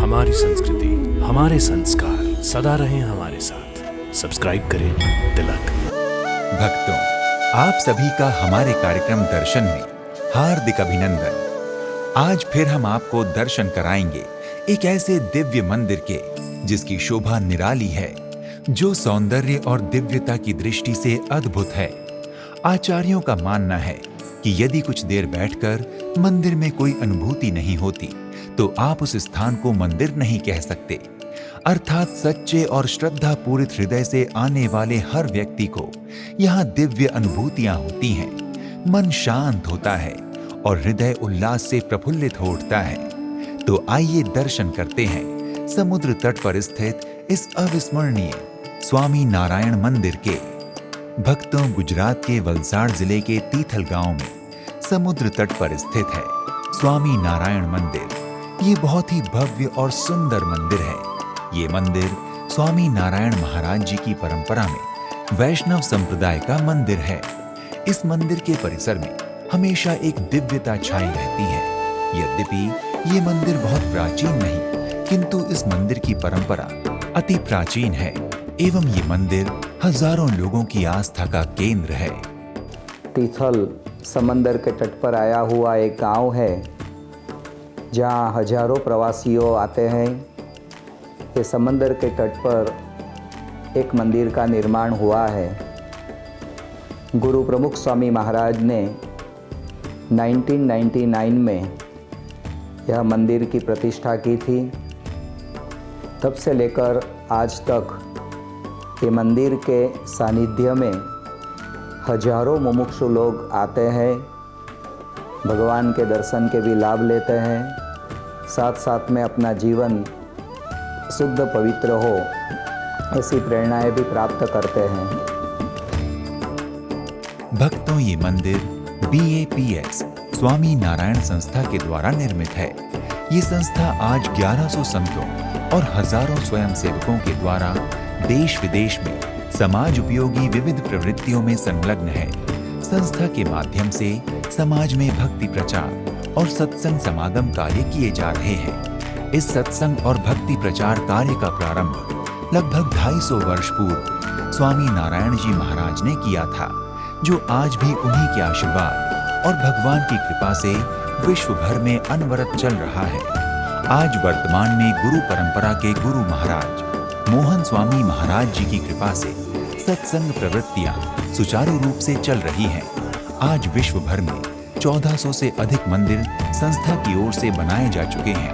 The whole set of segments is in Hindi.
हमारी संस्कृति, हमारे संस्कार सदा रहें हमारे साथ। सब्सक्राइब करें तिलक। भक्तों, आप सभी का हमारे कार्यक्रम दर्शन में हार्दिक अभिनंदन। आज फिर हम आपको दर्शन कराएंगे एक ऐसे दिव्य मंदिर के जिसकी शोभा निराली है, जो सौंदर्य और दिव्यता की दृष्टि से अद्भुत है। आचार्यों का मानना है कि यदि कुछ देर बैठकर मंदिर में कोई अनुभूति नहीं होती तो आप उस स्थान को मंदिर नहीं कह सकते। अर्थात सच्चे और श्रद्धा पूरित हृदय से आने वाले हर व्यक्ति को यहाँ दिव्य अनुभूतियां होती हैं। मन शांत होता है और हृदय उल्लास से प्रफुल्लित हो उठता है। तो आइए दर्शन करते हैं समुद्र तट पर स्थित इस अविस्मरणीय स्वामी नारायण मंदिर के। भक्तों, गुजरात के वलसाड जिले के तीथल गांव में समुद्र तट पर स्थित है स्वामी नारायण मंदिर। ये बहुत ही भव्य और सुंदर मंदिर है। ये मंदिर स्वामी नारायण महाराज जी की परंपरा में वैष्णव संप्रदाय का मंदिर है। इस मंदिर के परिसर में हमेशा एक दिव्यता छाई रहती है। यद्यपि ये मंदिर बहुत प्राचीन नहीं, किंतु इस मंदिर की परंपरा अति प्राचीन है एवं ये मंदिर हजारों लोगों की आस्था का केंद्र है। तीथल समंदर के तट पर आया हुआ एक गांव है, जहां हजारों प्रवासियों आते हैं। ये समंदर के तट पर एक मंदिर का निर्माण हुआ है। गुरु प्रमुख स्वामी महाराज ने 1999 में यह मंदिर की प्रतिष्ठा की थी। तब से लेकर आज तक ये मंदिर के सानिध्य में हजारों मुमुक्षु लोग आते हैं, भगवान के दर्शन के भी लाभ लेते हैं, साथ साथ में अपना जीवन शुद्ध पवित्र हो ऐसी प्रेरणाएं भी प्राप्त करते हैं। भक्तों, ये मंदिर BAPS स्वामी नारायण संस्था के द्वारा निर्मित है। ये संस्था आज 1100 संतों और हजारों स्वयंसेवकों के द्वारा देश विदेश में समाज उपयोगी विविध प्रवृत्तियों में संलग्न है। संस्था के माध्यम से समाज में भक्ति प्रचार और सत्संग समागम कार्य किए जा रहे हैं। इस सत्संग और भक्ति प्रचार कार्य का प्रारंभ लगभग 250 वर्ष पूर्व स्वामी नारायण जी महाराज ने किया था, जो आज भी उन्हीं के आशीर्वाद और भगवान की कृपा से विश्व भर में अनवरत चल रहा है। आज वर्तमान में गुरु परंपरा के गुरु महाराज मोहन स्वामी महाराज जी की कृपा से सत्संग प्रवृत्तियां सुचारू रूप से चल रही हैं। आज विश्व भर में 1400 से अधिक मंदिर संस्था की ओर से बनाए जा चुके हैं।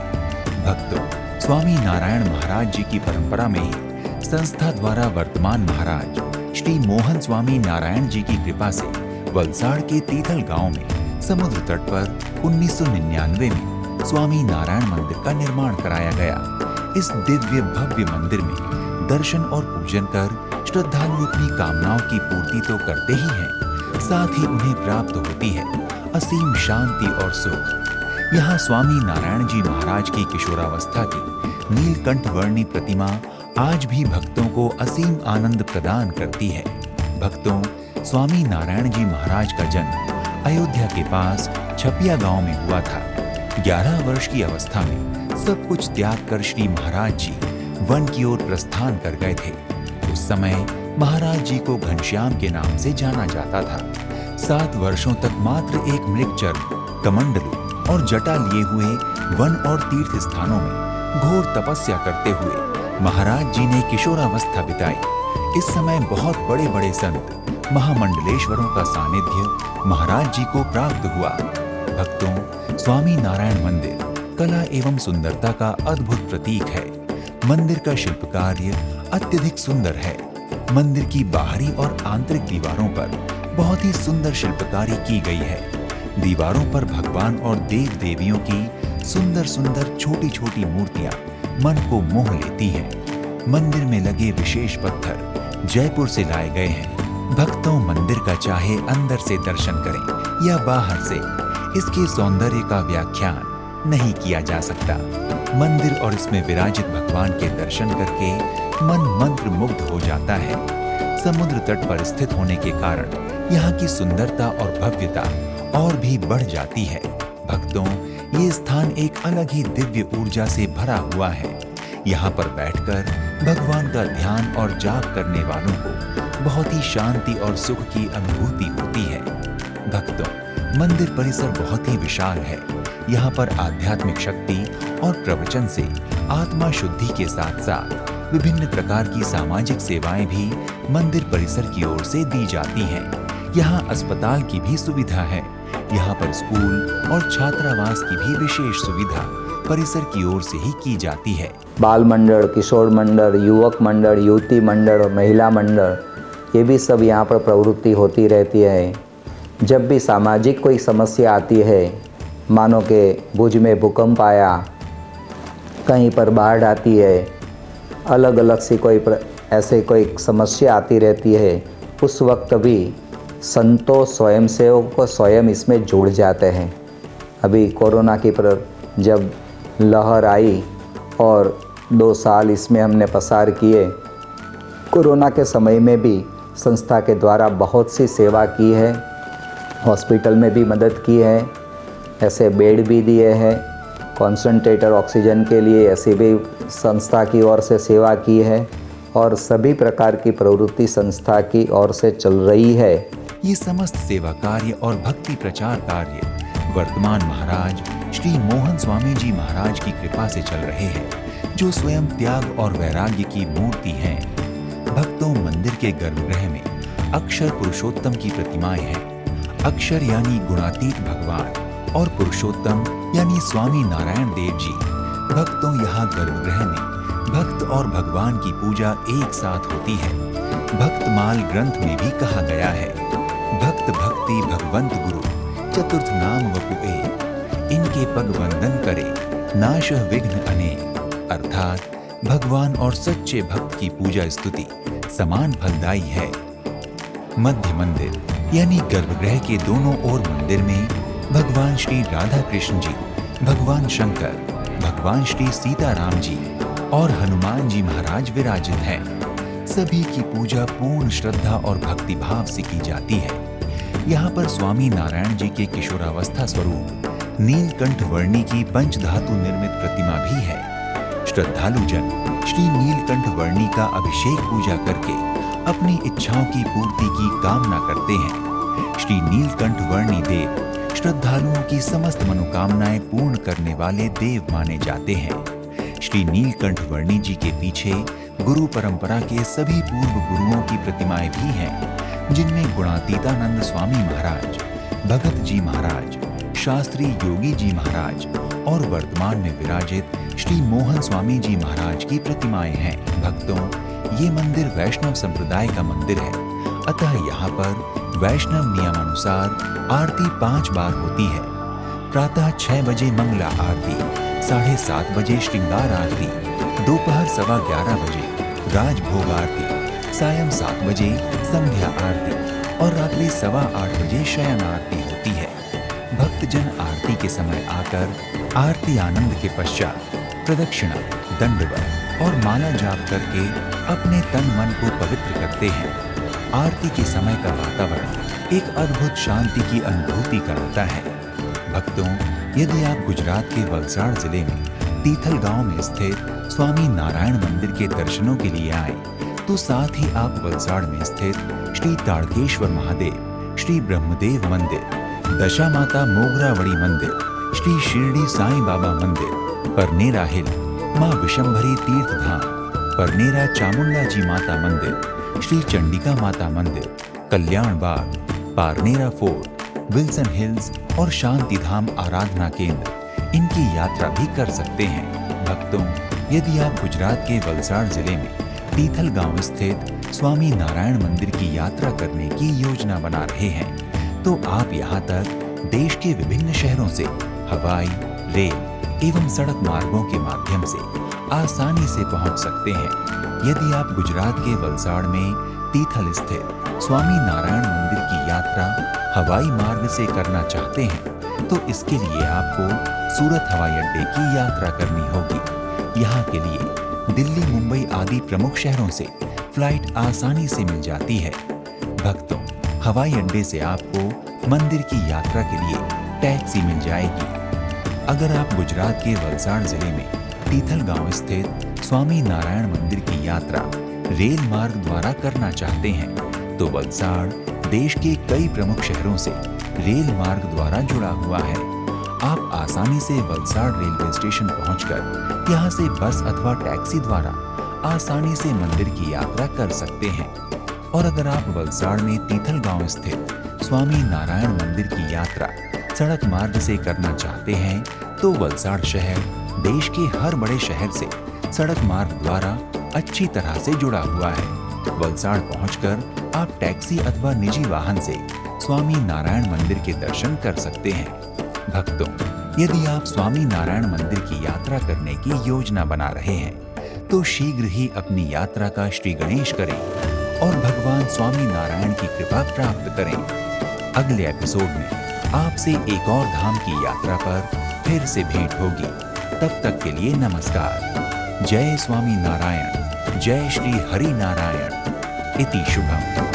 भक्तों, स्वामी नारायण महाराज जी की परंपरा में ही संस्था द्वारा वर्तमान महाराज श्री मोहन स्वामी नारायण जी की कृपा से वलसाड के तीथल गांव में समुद्र तट पर 1999 में स्वामी नारायण मंदिर का निर्माण कराया गया। इस दिव्य भव्य मंदिर में दर्शन और पूजन कर श्रद्धालु अपनी कामनाओं की पूर्ति तो करते ही हैं, साथ ही उन्हें प्राप्त होती है असीम शांति और सुख। यहाँ स्वामी नारायण जी महाराज की किशोरावस्था की नीलकंठ वर्णी प्रतिमा आज भी भक्तों को असीम आनंद प्रदान करती है। भक्तों, स्वामी नारायण जी महाराज का जन्म अयोध्या के पास छपिया गांव में हुआ था। 11 वर्ष की अवस्था में सब कुछ त्याग कर श्री महाराज जी वन की ओर प्रस्थान कर गए थे। उस समय महाराज जी को घनश्याम के नाम से जाना जाता था। 7 वर्षों तक मात्र एक मृगचर्म, कमंडलू और जटा लिए हुए वन और तीर्थ स्थानों में घोर तपस्या करते हुए महाराज जी ने किशोरावस्था बिताई। इस समय बहुत बड़े बड़े संत महामंडलेश्वरों का सानिध्य महाराज जी को प्राप्त हुआ। भक्तों, स्वामी नारायण मंदिर कला एवं सुंदरता का अद्भुत प्रतीक है। मंदिर का शिल्प कार्य अत्यधिक सुंदर है। मंदिर की बाहरी और आंतरिक दीवारों पर बहुत ही सुंदर शिल्पकारी की गई है। दीवारों पर भगवान और देव देवियों की सुंदर सुंदर छोटी छोटी मूर्तियां मन को मोह लेती हैं। मंदिर में लगे विशेष पत्थर जयपुर से लाए गए हैं। भक्तों, मंदिर का चाहे अंदर से दर्शन करें या बाहर से, इसके सौंदर्य का व्याख्यान नहीं किया जा सकता। मंदिर और इसमें विराजित भगवान के दर्शन करके मन मंत्र मुग्ध हो जाता है। समुद्र तट पर स्थित होने के कारण यहाँ की सुंदरता और भव्यता और भी बढ़ जाती है। भक्तों, ये स्थान एक अलग ही दिव्य ऊर्जा से भरा हुआ है। यहाँ पर बैठकर भगवान का ध्यान और जाप करने वालों को बहुत ही शांति और सुख की अनुभूति होती है। भक्तों, मंदिर परिसर बहुत ही विशाल है। यहाँ पर आध्यात्मिक शक्ति और प्रवचन से आत्मा शुद्धि के साथ साथ विभिन्न प्रकार की सामाजिक सेवाएं भी मंदिर परिसर की ओर से दी जाती हैं। यहाँ अस्पताल की भी सुविधा है। यहाँ पर स्कूल और छात्रावास की भी विशेष सुविधा परिसर की ओर से ही की जाती है। बाल मंडल, किशोर मंडल, युवक मंडल, युवती मंडल और महिला मंडल, ये भी सब यहाँ पर प्रवृत्ति होती रहती है। जब भी सामाजिक कोई समस्या आती है, मानो कि भुज में भूकंप आया, कहीं पर बाढ़ आती है, अलग अलग सी ऐसे कोई समस्या आती रहती है, उस वक्त भी संतों स्वयंसेवक को स्वयं इसमें जुड़ जाते हैं। अभी कोरोना की जब लहर आई और 2 साल इसमें हमने पसार किए, कोरोना के समय में भी संस्था के द्वारा बहुत सी सेवा की है। हॉस्पिटल में भी मदद की है, ऐसे बेड भी दिए हैं, कॉन्सनट्रेटर ऑक्सीजन के लिए ऐसे भी संस्था की ओर से सेवा की है और सभी प्रकार की प्रवृत्ति संस्था की ओर से चल रही है। ये समस्त सेवा कार्य और भक्ति प्रचार कार्य वर्तमान महाराज श्री मोहन स्वामी जी महाराज की कृपा से चल रहे हैं, जो स्वयं त्याग और वैराग्य की मूर्ति हैं। भक्तों, मंदिर के गर्भगृह में अक्षर पुरुषोत्तम की प्रतिमाएं हैं। अक्षर यानी गुणातीत भगवान और पुरुषोत्तम यानी स्वामी नारायण देव जी। भक्तों, यहाँ गर्भगृह में भक्त और भगवान की पूजा एक साथ होती है। भक्तमाल ग्रंथ में भी कहा गया है, भक्त भक्ति भगवंत गुरु चतुर्थ नाम वपुए, इनके पग वंदन करे नाश विघ्न अनेक। अर्थात भगवान और सच्चे भक्त की पूजा स्तुति समान फलदायी है। मध्य मंदिर यानी गर्भगृह के दोनों ओर मंदिर में भगवान श्री राधा कृष्ण जी, भगवान शंकर, भगवान श्री सीताराम जी और हनुमान जी महाराज विराजित हैं। सभी की पूजा पूर्ण श्रद्धा और भक्ति भाव से की जाती है। यहाँ पर स्वामी नारायण जी के किशोरावस्था स्वरूप नीलकंठ वर्णी की पंचधातु निर्मित प्रतिमा भी है। श्रद्धालु जन श्री नीलकंठ वर्णी का अभिषेक पूजा करके अपनी इच्छाओं की पूर्ति की कामना करते हैं। श्री नीलकंठ वर्णी देव श्रद्धालुओं की समस्त मनोकामनाएं पूर्ण करने वाले देव माने जाते हैं। श्री नीलकंठ वर्णी जी के पीछे गुरु परंपरा के सभी पूर्व गुरुओं की प्रतिमाएं भी हैं, जिनमें गुणातीतानंद स्वामी महाराज, भगत जी महाराज, शास्त्री योगी जी महाराज और वर्तमान में विराजित श्री मोहन स्वामी जी महाराज की प्रतिमाएं हैं। भक्तों, ये मंदिर वैष्णव संप्रदाय का मंदिर है, अतः यहाँ पर वैष्णव नियमानुसार आरती 5 बार होती है। प्रातः 6 बजे मंगला आरती, 7:30 बजे श्रृंगार आरती, दोपहर 11:15 बजे राजभोग आरती, सायं 7 बजे संध्या आरती और रात्रि 8:15 बजे शयन आरती होती है। भक्तजन आरती के समय आकर आरती आनंद के पश्चात प्रदक्षिणा, दंडवत और माला जाप करके अपने तन मन को पवित्र करते हैं। आरती के समय का वातावरण एक अद्भुत शांति की अनुभूति कराता है। भक्तों, यदि आप गुजरात के वलसाड़ जिले में तीथल गांव में स्थित स्वामी नारायण मंदिर के दर्शनों के लिए आए, तो साथ ही आप वलसाड़ में स्थित श्री ताड़केश्वर महादेव, श्री ब्रह्मदेव मंदिर, दशा माता मोगरावड़ी मंदिर, श्री शिरडी साईं बाबा मंदिर, परनेरा हिल, मां विशंभरी तीर्थ धाम, परनेरा चामुंडा जी माता मंदिर, श्री चंडिका माता मंदिर, कल्याण बाग, पारनेरा फोर्ट, विल्सन हिल्स और शांति धाम आराधना केंद्र, इनकी यात्रा भी कर सकते हैं। भक्तों, यदि आप गुजरात के वलसाड़ जिले में तीथल गांव स्थित स्वामी नारायण मंदिर की यात्रा करने की योजना बना रहे हैं, तो आप यहाँ तक देश के विभिन्न शहरों से हवाई, रेल एवं सड़क मार्गों के माध्यम से आसानी से पहुँच सकते हैं। यदि आप गुजरात के वलसाड़ में तीथल स्थित स्वामी नारायण मंदिर की यात्रा हवाई मार्ग से करना चाहते हैं, तो इसके लिए आपको सूरत हवाई अड्डे की यात्रा करनी होगी। यहाँ के लिए दिल्ली, मुंबई आदि प्रमुख शहरों से फ्लाइट आसानी से मिल जाती है। भक्तों, हवाई अड्डे से आपको मंदिर की यात्रा के लिए टैक्सी मिल जाएगी। अगर आप गुजरात के वलसाड जिले में तीथल गांव स्थित स्वामी नारायण मंदिर की यात्रा रेल मार्ग द्वारा करना चाहते हैं तो वलसाड देश के कई प्रमुख शहरों से रेल मार्ग द्वारा जुड़ा हुआ है। आप आसानी से वलसाड रेलवे स्टेशन पहुंचकर यहां से बस अथवा टैक्सी द्वारा आसानी से मंदिर की यात्रा कर सकते हैं। और अगर आप वलसाड में तीथल गांव स्थित स्वामी नारायण मंदिर की यात्रा सड़क मार्ग से करना चाहते हैं तो वलसाड शहर देश के हर बड़े शहर से सड़क मार्ग द्वारा अच्छी तरह से जुड़ा हुआ है। वलसाड पहुंचकर आप टैक्सी अथवा निजी वाहन से स्वामी नारायण मंदिर के दर्शन कर सकते हैं। भक्तों, यदि आप स्वामी नारायण मंदिर की यात्रा करने की योजना बना रहे हैं तो शीघ्र ही अपनी यात्रा का श्री गणेश करें और भगवान स्वामी नारायण की कृपा प्राप्त करें। अगले एपिसोड में आपसे एक और धाम की यात्रा पर फिर से भेंट होगी। तब तक के लिए नमस्कार। जय स्वामी नारायण, जय श्री हरि नारायण। इति शुभम।